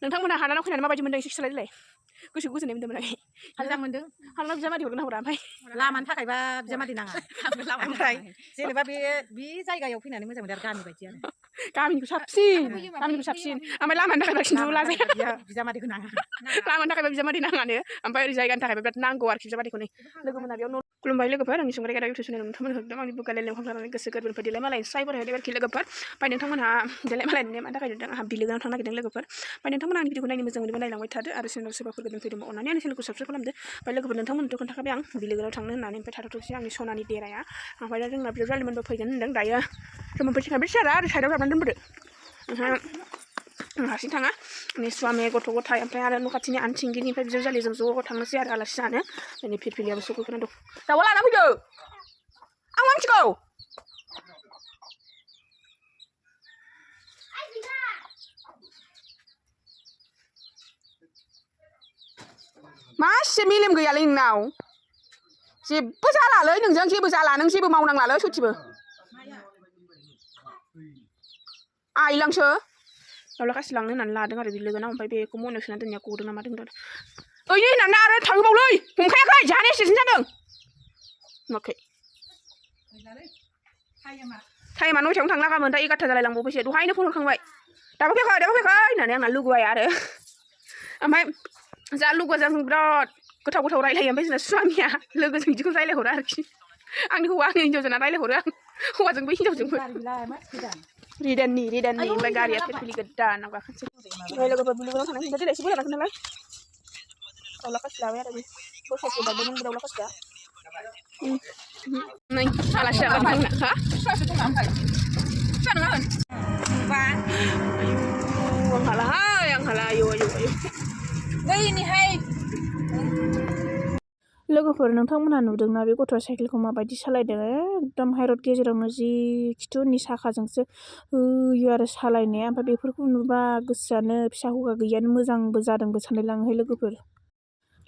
नोंथांमोनहा हादानाव फैनानै माबायदि मोनदों एसे खिथालायलाय गोसो गोजोननाय मोनदोंमोन आं मोजां मोनदों हादानाव बिजामादै हरगोन हरा ओमफ्राय लामानि थाखायबा बिजामादै नाङा ओमफ्राय जेनेबा बे जायगायाव फैनानै मोजां मोनदों आरो गामि बायदि आरो गामिनिखौ साबसिन ओमफ्राय लामानि थाखायबा खिन्थु लाजाया बिजामादैखौ नाङा लामानि थाखायबा बिजामादै नाङानो ओमफ्राय ओरै जायगानि थाखायबा बिराद नांगौ आरोखि बिजामादैखौ नै लोगो मोना बेयाव खुलुमबाय लोगोफोर आंनि संग्राय गादा इउटुब चेनेल नोंथांमोन होदों आंनि बुगाले लेंहरनानै गोसो गोरबोनिफ्राय देलाय मालाय स्रायफोर होदों आरोखि लोगोफोर ओमफ्राय नोंथांमोनहा देलाय मालायनि मानि थाखाय होदों आंहा बिलोगोनाव थांनो नागिरदों लोगोफोर ओमफ्राय नोंथांमोना आंनि भिडिअखौ नायनो मोजां मोनोबा नायलांबाय थादो आरो चेनेलाव सोरबाफोर गोदान फैदोंबा अननानै आंनि चेनेलखौ साबस्क्राइब खालामदो ओमफ्राय लोगोफोर नोंथांमोनथ' खोन्थाखाबाय आं बिलोगोनाव थांनो होननानै ओमफ्राय थाथ'थोंसै आंनि सनानि देराया ओमफ्राय दा जोंना बियाव जालिमोनबो फैगोन होनदों दायो जोंबो फैसिगोन बे सियारा आरो साइडआव थाबनानै दोनबोदो हारसिं थाङा माने स्वामि गथ' गथाय ओमफ्राय आरो न' खाथिनि आनथिंगिनिफ्राय बिजाव जालि जों ज' थांनोसै आरो आलासि जानो दिनै फिरफिलियाबो सफैखाना दं दाउआ लाना फैदो आं मिथिगौ मासे मेलेम गैयालै नोंनाव जेबो जालालै नोंजों जेबो जाला नों जेबो मावनांलालै सयथिबो आइलांसो दाउला खासि लांनो होननानै लादों आरो बिलोगोनाव ओमफ्राय बेखौ मनायाव सोना दोननाया गदों ना मादों ओइ होननानै आरो थांबावलै हमखायाखै जानाया एसेसिन जादों नुवाखै टाइमा 9टायावनो थांनो लागामोन दा 11ता जालायलांबावबायसो दहायनो फन हरखांबाय दाबो फैयाखै होननानै आंना लुगैबाय आरो ओमफ्राय जा लुगैया जों बिराद गोथाव गोथाव रायलायो ओमफ्य जोंना स्वामिया लोगोजों बिदिखौ रायलायहरो आरोखि आंनि हौवा आंनि हिन्जावजों रायलायहरो आं हौवाजोंबो हिन्जावजोंबो रिदाननि ओमफ्राय गारिया फिरफिलि गोदान नाव गाखोनोसै ओमफ्राय लोगोफोर बिलोगोनाव थांनाय हिन्जाव देलाय एसे बोरायलांगोन नालाय दाउला खासि लाबाय आरो बे दस्रासो बारदोंमोन दाउला खासिया नै आलासि जागोन जोंना हा जानो हागोन आं हाला आयौ बैनिहाय लोगोफोर नोंथांमोनहा नुदोंना बे गथ'आ साइकेलखौ माबायदि सालायदों एकदम हाइरड गेजेरावनो जि खिथु उननि साखाजोंसो होयो आरो सालायनाया ओमफ्राय बेफोरखौ नुबा गोसोआनो फिसा हौवा गैयानो मोजांबो जादोंबो सानलायलाङोहाय लोगोफोर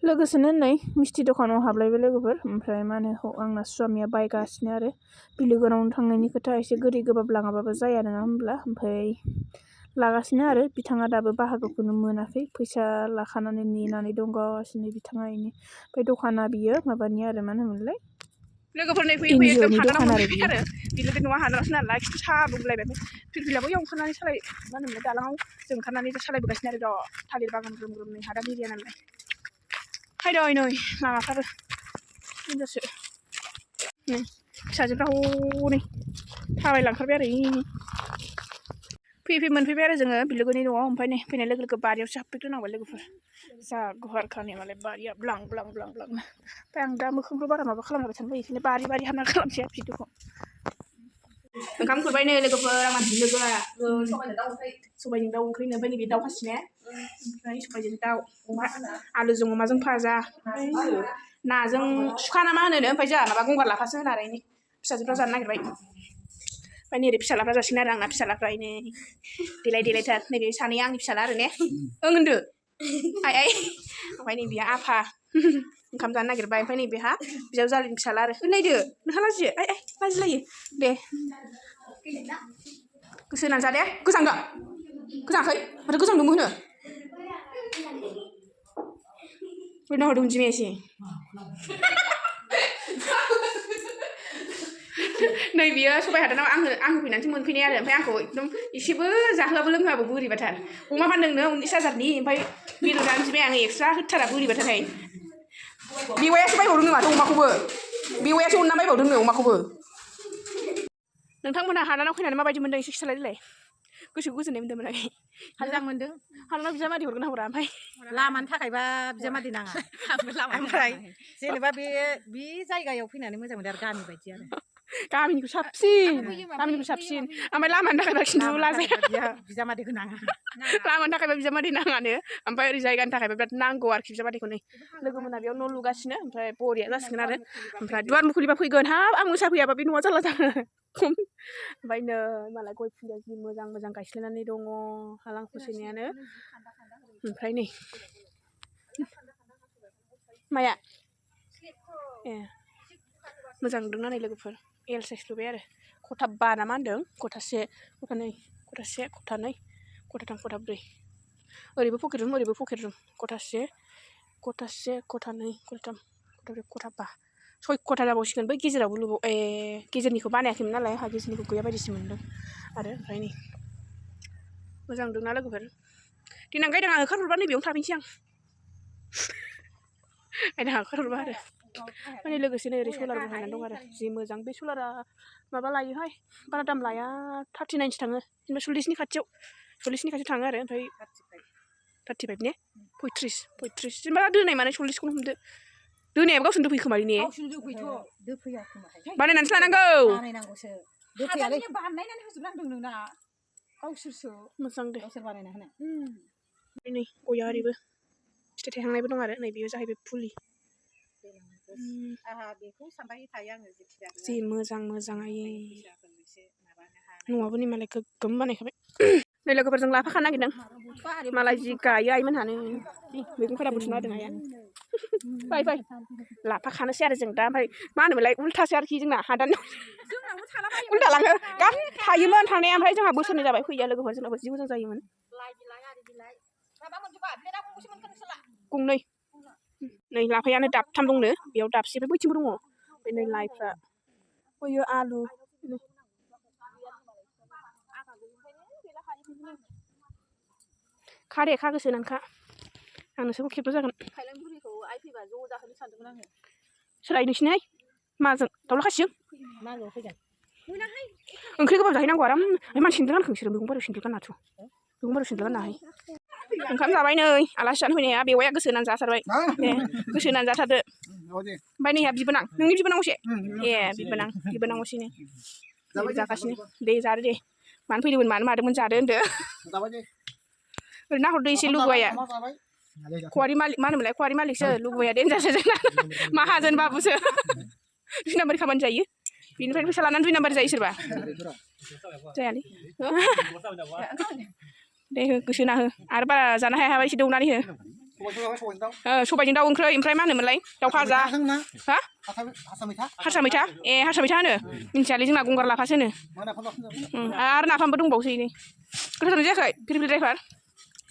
लोगोसेनो नै मिस्थि दखानाव हाबलायबाय लोगोफोर ओमफ्राय मा होनो आंना स्वामिया बायगासिनो आरो बिलोगोनावनो थांनायनि खोथा एसे गोदै गोबाब लाङाबाबो जाया नङा होमब्ला ओमफ्राय लागासिनो आरो बिथाङा दाबो बाहागोखौनो मोनाखै फैसा लाखानानै नेनानै दंगासिनो बिथाङा इनि ओमफ्राय दखाना बियो माबानि आरो मा होनोमोनलाय लोगोफोरनि फैयै फैयै एकदम हादानाव मोनफैबाय आरो बिलो बे न'आ हादानावसो नालाय खिथु साबुंलायबाय फिरफिलाबो इयाव ओंखारनानै सालाय मा होनोमोनलाय दालाङाव जों ओंखारनानै सालायबोगासिनो आरो थालिर बागान ग्रोम ग्रोमनि हादान एरिया नालाय हायदै नै लामाफ्राबो हिनजावसो नै फिसाजोफ्रा हनै थाबायलांथारबाय आरो फैयै मोनफैबाय आरो जोङो बिलोगोनि न'आव ओमफ्राय नै फैनाय लोगो लोगो बारियावसो हाबफैग्रोनांबाय लोगोफोर जा गुवारखानि मालाय बारिया ब्लां ब्लां ब्लां ब्लांनो ओमफ्राय आं दा मोखांबो बारा माबा खालामबाय थानो बेखायनो बारि हाबना खालामसै आरो भिडिअखौ ओंखाम खुरबाय नै लोगोफोर आंना बिलोगोआ सबायजों दाउ ओंख्रिनो ओमफ्राय नैबे दाउ खासिने ओमफ्राय सबायजों दाउ अमा आलुजों अमाजों भाजा नाजों सुखा ना मा होनो ओमफ्राय जोंहा माबा गंगार लाफासो होनो आरो फिसाजोफ्रा जानो नागिरबाय ओमफ्राय नैबे फिसालाफ्रा जासिगोन आरो आंना फिसालाफ्रा देलायथार नैबे सानैया आंनि फिसाला आरो ने ओं होनदो आइ ओमफ्राय नैबेया आफा ओंखाम जानो नागिरबाय ओमफ्राय नैबेहा बिजाव जालिनि फिसाला आरो नायदो नोंहा लाजियो आइ लाजिलायो दे गोसो होनानै जा दे गोजांदों गोजाङाखै माथो गोजांदोंबो होनो बोरैना हरदों अनजिमाया एसे नै बियो सबाय हादानाव आं फैनानैसो मोनफैनाय आरो ओमफ्राय आंखौ एकदम एसेबो जाहोआबो लोंहोआबो बोरैबाथार अमा फानदोंनो 19,000नि ओमफ्राय बेदर जानो बिबाय आं एक्सट्रा होथारा बोरैबाथारहाय बेवायासो बायबावदोंनो माथो अमाखौबो बेवायासो अनना बायबावदोंनो अमाखौबो नोंथांमोनहा हादानाव फैनानै माबायदि मोनदों एसे खिथालायलाय गोसो गोजोननाय मोनदोंमोन आं मोजां मोनदों हादानाव बिजामादै हरगोन हरा ओमफ्राय लामानि थाखायबा बिजामादै नाङा ओमफ्राय जेनेबा बे जायगायाव फैनानै मोजां मोनदों आरो गामि बायदि आरो गामिनिखौ साबसिन ओमफ्राय लामानि थाखायबा खिन्थु लाजाया बिजामादैखौ नाङा लामानि थाखायबा बिजामादै नाङानो ओमफ्राय ओरै जायगानि थाखायबा बिराद नांगौ आरोखि बिजामादैखौ नै लोगो मोना बेयाव न' लुगासिनो ओमफ्राय बरिया जासिगोन आरो ओमफ्राय दुवार मुखुलिबा फैगोन हाब आं मोसाफैयाबा बे न'आ जारला जागोन ओमफ्राय नै मालाय गय फुलिया जि मोजां मोजां गायस्लायनानै दङ हालां फसायनायानो ओमफ्राय नै माया ए मोजां नुदोंना नै लोगोफोर एल साइज लुबाय आरो खथा 5 ना मा होनदों खथासे खथानै खथासे खथानै खथाथाम खथाब्रै ओरैबो पकेट रुम ओरैबो पकेट रुम खथासे खथानै खथाथाम खथाब्रै खथाबा 6 खथा जाबावसिगोन बै गेजेरावबो लुबाव गेजेरनिखौ बानायाखैमोन नालाय आंहा गेजेरनिखौ गैया बायदिसो मोनदों आरो ओमफ्राय नै मोजां नुदोंना लोगोफोर देनां गायदां आं ओंखारहरबा नैबेयावनो थाफैनोसै आं गायदां ओंखारहरबा आरो माने लोगोसेनो ओरै सलार बहायनानै दं आरो जि मोजां बे सलारा माबा लायोहाय बारा दाम लाया 39सो थाङो जेनेबा 40नि खाथियाव थाङो आरो ओमफ्राय 35 ने 35 जेनेबा दोनाय माने 40खौनो हमदो दोनायाबो गावसोरनो दोफैयो खोमालै ने गावसोरनो दोफैया खोमाहाय बानायनानैसो लानांगौ बानायनांगौसो दोफैयालै बानायनानै होजोबनांदों नोंना गावसोरसो मोजां दे गावसोर बानायना होनाय नै गया ओरैबो फिथाइ थायहांनायबो दं आरो नै बेयो जाहैबाय फुलि आहा बेखौ सानबाय थायो आङो जि मोजां आयै न'आबो नै मालाय गोग्गोम बानायखाबाय नै लोगोफोरजों लाफा खानो नागिरदों मालाय जि गायो आइमोनहानो मैगंफोरा बुथुमना होदों आइया फै लाफा खानोसै आरो जों दा ओमफ्राय मा होनोमोनलाय उल्थासो आरोखि जोंना हादानाव उल्था लाङो थायोमोन थानाया ओमफ्राय जोंहा बोसोरनै जाबाय फैया लोगोफोर जोंनाबो जि मोजां जायोमोन गंनै नै लाफायानो दाबथाम दंनो बेयाव दाबसे ओमफ्राय बैथिंबो दङ ओमफ्राय नै लाइफ्रा होयो आलु खारे खा गोसो नोंखा आं नोंसोरखौ खेबबो जागोन खायलेंफुरिखौ आइ फैबा ज' जाहोनो सानदोंमोन आङो सोर नोंसिनिहाय माजों दाउला खासिजों मागोआव फैगोन ओंख्रि गोबाब जाहैनांगौ आराम मानसि सेन्देल गानखो बिसोरो मैगं बारियाव सेन्देल गानाथ' मैगं बारियाव सेन्देल गाननाहाय ओंखाम जाबाय नै आलासि जानो फैनाया बेवाइया गोसो होनानै जाथारबाय दे गोसो होनानै जाथारदो ओमफ्राय नैहा बिबोनां नोंनि बिबोनांगौसे ए बिबोनांगौसेनो जागासिनो दे जादो दे मानो फैदोंमोन मानो मादोंमोन जादो होनदो ओरैनो नाहरदो एसे लुगैया खवारि मालिक मा होनोमोनलाय खवारि मालिकसो लुगैया देनजारसो जोंना माहाजोन बाबुसो 2 नाम्बार खामानि जायो बिनिफ्राय फैसा लानानै 2 नाम्बार जायो सोरबा जायालै दे हो गोसो होना हो आरो बारा जानो हाया एसे दौनानै हो सबायजों दाउ ओंख्रि ओमफ्राय मा होनोमोनलाय दाउ भाजा हा हारसा मैथा ए हारसा मैथा होनो मिन्थियालै जोंना गंगार लाफासो होनो आरो नाफामबो दंबावोसो नै गोथाव जादों जायाखै फिरफिलि ड्राइभार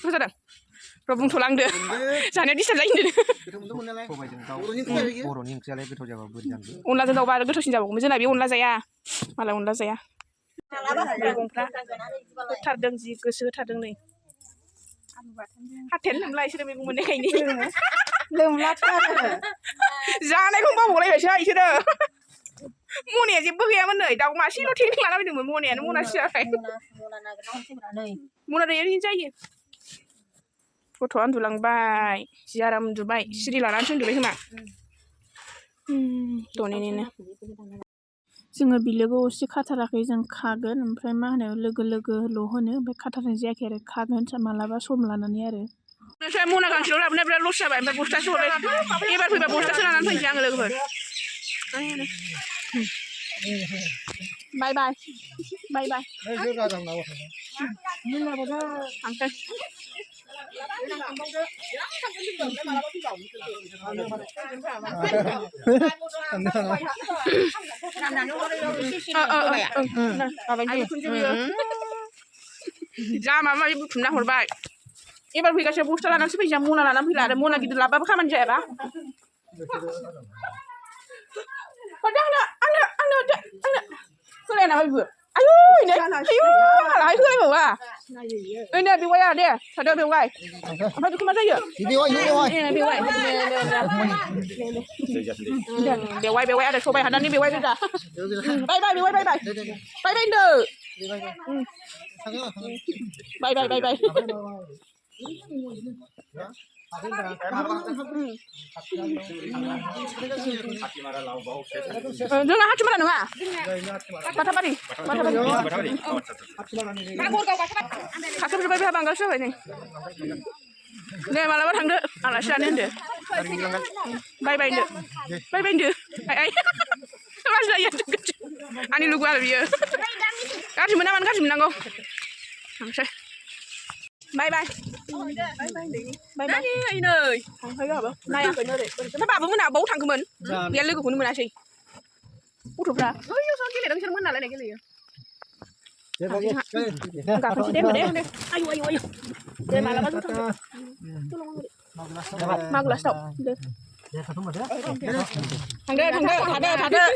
गोथाव जादों र' बुंथ'लांदो जानाया डिस्टार्ब जायो बर'नि ओंख्रियालाय गोथाव जाबा बोरै जानो अनलाजों दाउबा आरो गोथावसिन जाबावगौमोन जोंना बे अनला जाया मालाय अनला जाया मैगंफ्रा होथारदों जि गोसो होथारदों नै हाथायानो लोमला इसोरो मैगं मोननायखायनो जानायखौ बावबावलायबायसो इसोरो मनाया जेबो गैयामोन नै दाउ मासेल' थें लाना फैदोंमोन मनायानो मनासे जाबाय मना ओरैनो जायो गथ'आ उन्दुलांबाय जि आराम उन्दुबाय सिरि लानानैसो उन्दुबाय खोमा दनेनेनो जोङो बिलोगो असे खाथाराखै जों खागोन ओमफ्राय मा होनो लोगोल' होनो ओमफ्राय खाथारनाय जायाखै आरो खागोन मालाबा सम लानानै आरो नोंस्रा मना गांसेल' लाबोनाया बिराद लस जाबाय ओमफ्राय बस्थासे हरबाय एबार फैबा बस्थासे लानानै फैनोसै आङो लोगोफोर बाय थांसै जा माबा माबि बुथुमना हरबाय एबार फैगासिनो बस्था लानानैसो फैसा मना लानानै फैला आरो मना गिदिर लाबाबो खामानि जायाबा होलाया नामा बेबो आयु आलाहाय होलायबावा नै बेवाइया दे थादो बेवाइ ओमफ्राय बेखौ मा जायो बेवाइ आरो सबाइ हानानै बेवाइ गोजा बाय होनदो बाय जोंना हाथिमारा नङा बाथाबारि खाथ'जोब्बाय बेहा बांगालसो जाबाय नै दे मालाबा थांदो आलासि जानो होनदो बाय होनदो आइ लाज जायो आंनि लोगो आरो बियो गाज्रि मोना मानो गाज्रि मोननांगौ थांसै बाय नै थांखायो आहाबो नायाखैनो ओरै ओमफ्राय बाबु मोना बाव थांगौमोन गैया लोगोखौनो मोनासै गथ'फ्रा ओइयावसो गेलेदों बिसोर मोनालायनाय गेलेयो गाखोनोसै दे आयु दे मालाबा ज' थांदो मागो लास्टाव दे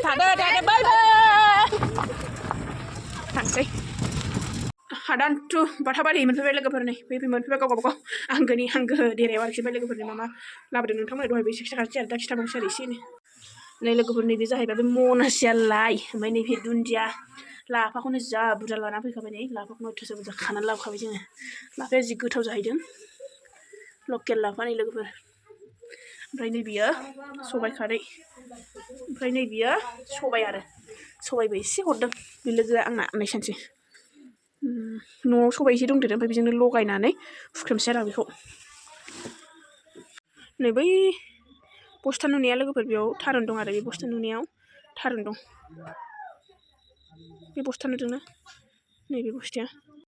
थादो बै थांसै हादान टु बाथाबारि मोनफैबाय लोगोफोर नै मोनफैबाय गाव गावबागाव आंगोनि आंगो देरायाव आरोखि ओमफ्राय लोगोफोरनि मा लाबोदों नोंथांमोन दहाय बेसे खिथाखासै आरो दा खिथाबावनोसै आरो एसे नै लोगोफोर नैबे जाहैबाय बे मनासिया लाइ ओमफ्राय नैबे दुन्दिया लाफाखौनो जा बुरजा लाना फैखाबाय नै लाफाखौनो अयथासार बुरजा खानानै लाबोखाबाय जोङो लाफाया जि गोथाव जाहैदों लकेल लाफा नै लोगोफोर ओमफ्राय नै बियो सबाइ खारै ओमफ्राय नै बियो सबाइ आरो सबाइबो एसे हरदों बे लोगोआ आंना नै सानसे न'आव सबाइ एसे दंदेरो ओमफ्राय बेजोंनो लगायनानै हुख्रेमसै आरो आं बेखौ नै बै बस्था नुनाया लोगोफोर बेयाव थारुन दं आरो बे बस्था नुनायाव थारुन दं बे बस्था नुदोंना नैबे बस्थाया